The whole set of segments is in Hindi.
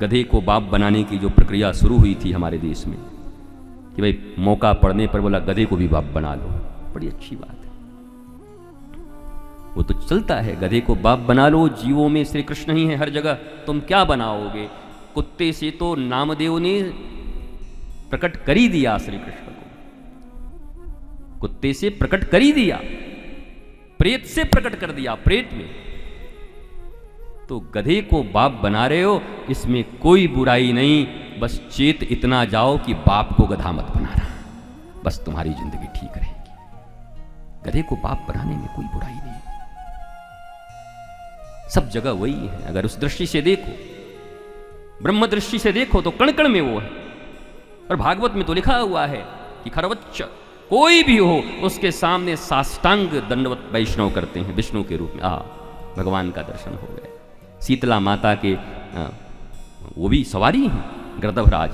गधे को बाप बनाने की जो प्रक्रिया शुरू हुई थी हमारे देश में कि भाई मौका पड़ने पर बोला गधे को भी बाप बना लो, बड़ी अच्छी बात है। वो तो चलता है, गधे को बाप बना लो, जीवों में श्री कृष्ण ही है हर जगह, तुम क्या बनाओगे। कुत्ते से तो नामदेव ने प्रकट कर ही दिया श्री कृष्ण को, कुत्ते से प्रकट कर ही दिया, प्रेत से प्रकट कर दिया, प्रेत में। तो गधे को बाप बना रहे हो, इसमें कोई बुराई नहीं, बस चेत इतना जाओ कि बाप को गधा मत बनाना, बस तुम्हारी जिंदगी ठीक रहेगी। गधे को बाप बनाने में कोई बुराई नहीं, सब जगह वही है। अगर उस दृष्टि से देखो, ब्रह्म दृष्टि से देखो तो कण कण में वो है। और भागवत में तो लिखा हुआ है कि खरवच्च कोई भी हो उसके सामने साष्टांग दंडवत वैष्णव करते हैं विष्णु के रूप में। भगवान का दर्शन हो गया। शीतला माता के वो भी सवारी हैं, गर्दभराज,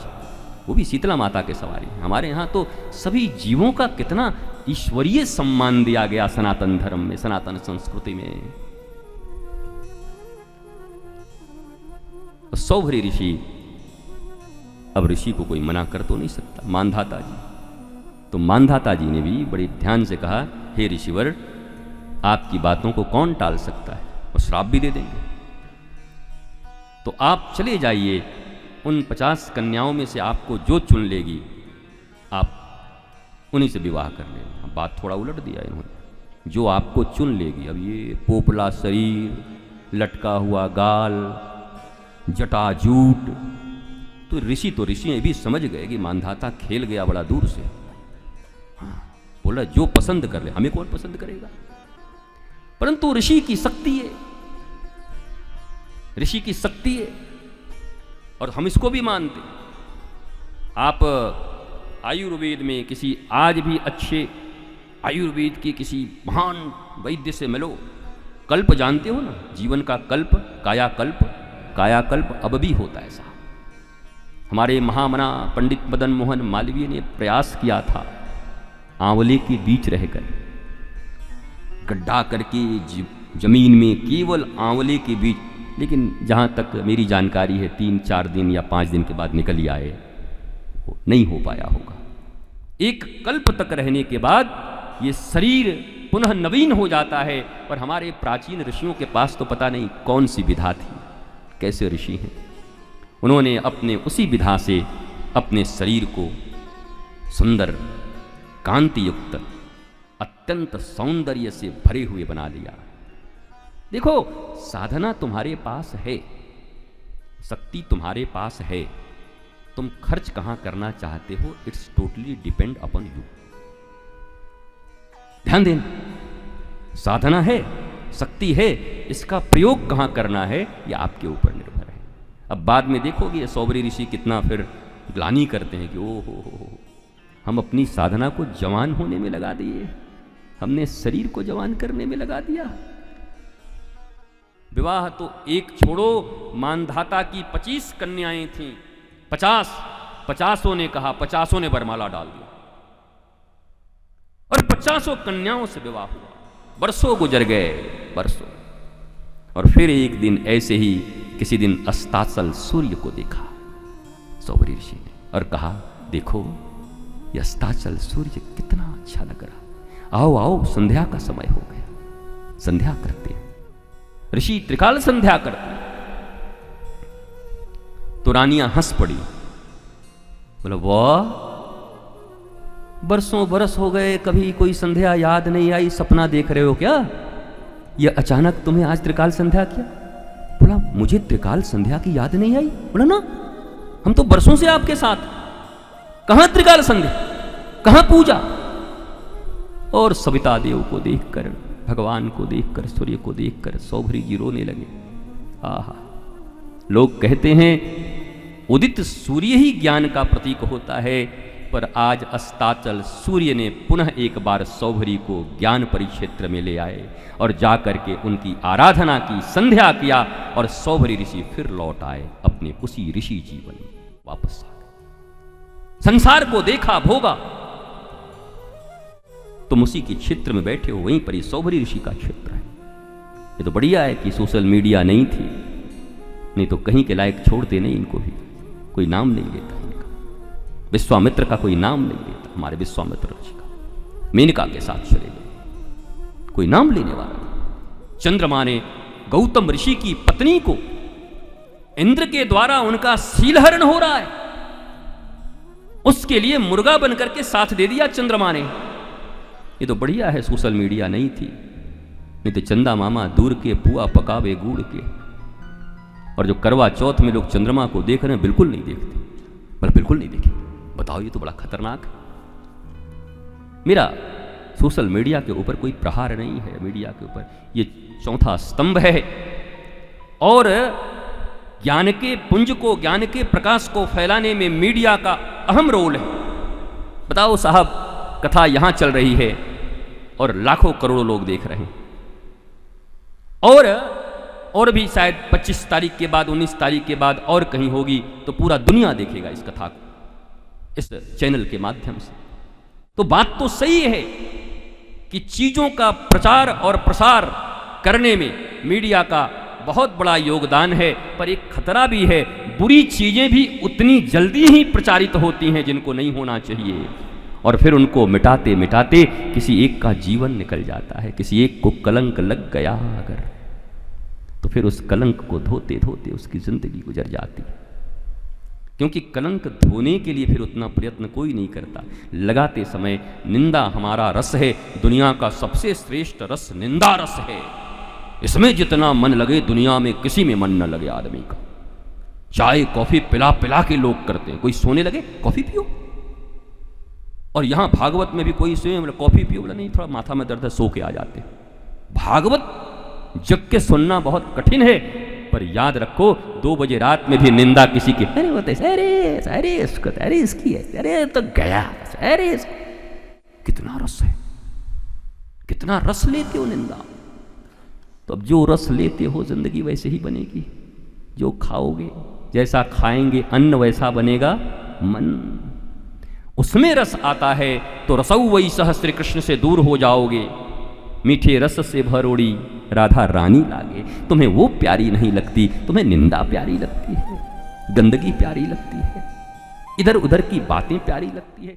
वो भी शीतला माता के सवारी हैं। हमारे यहाँ तो सभी जीवों का कितना ईश्वरीय सम्मान दिया गया सनातन धर्म में, सनातन संस्कृति में। सौभरी ऋषि, अब ऋषि को कोई मना कर तो नहीं सकता, मानधाता जी। तो मानधाता जी ने भी बड़े ध्यान से कहा, हे ऋषिवर, आपकी बातों को कौन टाल सकता है, और श्राप भी दे देंगे। तो आप चले जाइए, उन 50 कन्याओं में से आपको जो चुन लेगी आप उन्हीं से विवाह कर लेना। बात थोड़ा उलट दिया इन्होंने, जो आपको चुन लेगी। अब ये पोपला शरीर, लटका हुआ गाल, जटाजूट, तो ऋषि भी समझ गए कि मानधाता खेल गया बड़ा दूर से। बोला जो पसंद कर ले, हमें कौन पसंद करेगा। परंतु ऋषि की शक्ति है, ऋषि की शक्ति है, और हम इसको भी मानते। आप आयुर्वेद में किसी आज भी अच्छे आयुर्वेद के किसी महान वैद्य से मिलो, कल्प जानते हो ना, जीवन का कल्प, कायाकल्प, कायाकल्प अब भी होता है साहब। हमारे महामना पंडित मदन मोहन मालवीय ने प्रयास किया था, आंवले के बीच रहकर गड्ढा करके जमीन में केवल आंवले के बीच, लेकिन जहाँ तक मेरी जानकारी है 3-4 दिन या 5 दिन के बाद निकल ही आए, वो नहीं हो पाया होगा। एक कल्प तक रहने के बाद ये शरीर पुनः नवीन हो जाता है। पर हमारे प्राचीन ऋषियों के पास तो पता नहीं कौन सी विधा थी, कैसे ऋषि हैं, उन्होंने अपने उसी विधा से अपने शरीर को सुंदर, कांति युक्त, अत्यंत सौंदर्य से भरे हुए बना लिया। देखो, साधना तुम्हारे पास है, शक्ति तुम्हारे पास है, तुम खर्च कहां करना चाहते हो, it's totally depend upon you. ध्यान देना, साधना है, शक्ति है, इसका प्रयोग कहां करना है यह आपके ऊपर निर्भर है। अब बाद में देखोगे सौबरी ऋषि कितना फिर ग्लानि करते हैं कि ओ हम अपनी साधना को जवान होने में लगा दिए, हमने शरीर को जवान करने में लगा दिया। विवाह तो एक छोड़ो, मानधाता की 25 कन्याएं थीं, 50 ने कहा, 50 ने वरमाला डाल दिया, और 50 कन्याओं से विवाह हुआ। बरसों गुजर गए, बरसों। और फिर एक दिन ऐसे ही किसी दिन अस्ताचल सूर्य को देखा सौबरी ऋषि ने, और कहा, देखो ये अस्ताचल सूर्य कितना अच्छा लग रहा, आओ आओ संध्या का समय हो गया, संध्या करते हैं। ऋषि त्रिकाल संध्या करते। तो रानियां हंस पड़ी, बोला वाह, बरसों बरस हो गए, कभी कोई संध्या याद नहीं आई, सपना देख रहे हो क्या, ये अचानक तुम्हें आज त्रिकाल संध्या किया। बोला मुझे त्रिकाल संध्या की याद नहीं आई। बोला ना, हम तो बरसों से आपके साथ, कहां त्रिकाल संध्या, कहां पूजा। और सविता देव को देखकर, भगवान को देखकर, सूर्य को देखकर सौभरी जी रोने लगे। आहा, लोग कहते हैं उदित सूर्य ही ज्ञान का प्रतीक होता है, पर आज अस्ताचल सूर्य ने पुनः एक बार सौभरी को ज्ञान परिक्षेत्र में ले आए और जाकर के उनकी आराधना की, संध्या किया, और सौभरी ऋषि फिर लौट आए अपने उसी ऋषि जीवन में वापस आ गए। संसार को देखा, भोगा। तुम उसी के क्षेत्र में बैठे हो, वहीं पर ही सौभरी ऋषि का क्षेत्र है। ये तो बढ़िया है कि सोशल मीडिया नहीं थी, नहीं तो कहीं के लायक छोड़ते नहीं इनको भी, कोई नाम नहीं लेता इनका। विश्वामित्र का कोई नाम नहीं लेता, हमारे विश्वामित्र ऋषि का। मेनका के साथ चले गए, कोई नाम लेने वाला नहीं। चंद्रमा ने गौतम ऋषि की पत्नी को इंद्र के द्वारा उनका शीलहरण हो रहा है, उसके लिए मुर्गा बनकर के साथ दे दिया चंद्रमा ने। ये तो बढ़िया है सोशल मीडिया नहीं थी, नहीं तो चंदा मामा दूर के पुआ पकावे गुड़ के। और जो करवा चौथ में लोग चंद्रमा को देख रहे हैं, बिल्कुल नहीं देखते, मतलब बिल्कुल नहीं देखे। बताओ, ये तो बड़ा खतरनाक है। मेरा सोशल मीडिया के ऊपर कोई प्रहार नहीं है, मीडिया के ऊपर ये चौथा स्तंभ है और ज्ञान के पुंज को, ज्ञान के प्रकाश को फैलाने में मीडिया का अहम रोल है। बताओ साहब, कथा यहां चल रही है और लाखों करोड़ों लोग देख रहे हैं, और भी शायद 25 तारीख के बाद, 19 तारीख के बाद और कहीं होगी तो पूरा दुनिया देखेगा इस कथा को, इस चैनल के माध्यम से। तो बात तो सही है कि चीजों का प्रचार और प्रसार करने में मीडिया का बहुत बड़ा योगदान है, पर एक खतरा भी है। बुरी चीजें भी उतनी जल्दी ही प्रचारित होती हैं जिनको नहीं होना चाहिए, और फिर उनको मिटाते मिटाते किसी एक का जीवन निकल जाता है। किसी एक को कलंक लग गया अगर, तो फिर उस कलंक को धोते धोते उसकी जिंदगी गुजर जाती है। क्योंकि कलंक धोने के लिए फिर उतना प्रयत्न कोई नहीं करता। लगाते समय निंदा हमारा रस है, दुनिया का सबसे श्रेष्ठ रस निंदा रस है। इसमें जितना मन लगे दुनिया में किसी में मन न लगे आदमी का। चाय कॉफी पिला पिला के लोग करते हैं, कोई सोने लगे कॉफी पियो, और यहां भागवत में भी कोई सोए मतलब कॉफी पियो बोला नहीं, थोड़ा माथा में दर्द है, सो के आ जाते। भागवत जग के सुनना बहुत कठिन है, पर याद रखो 2 बजे रात में भी निंदा किसी की, अरे होते अरे इसको, अरे इसकी है, अरे तो गया, अरे कितना रस है, कितना रस लेते हो निंदा। तो अब जो रस लेते हो जिंदगी वैसे ही बनेगी। जो खाओगे, जैसा खाएंगे अन्न वैसा बनेगा मन। उसमें रस आता है तो रसौ वही सह श्री कृष्ण से दूर हो जाओगे। मीठे रस से भरोड़ी राधा रानी लागे। तुम्हें वो प्यारी नहीं लगती, तुम्हें निंदा प्यारी लगती है, गंदगी प्यारी लगती है, इधर उधर की बातें प्यारी लगती है।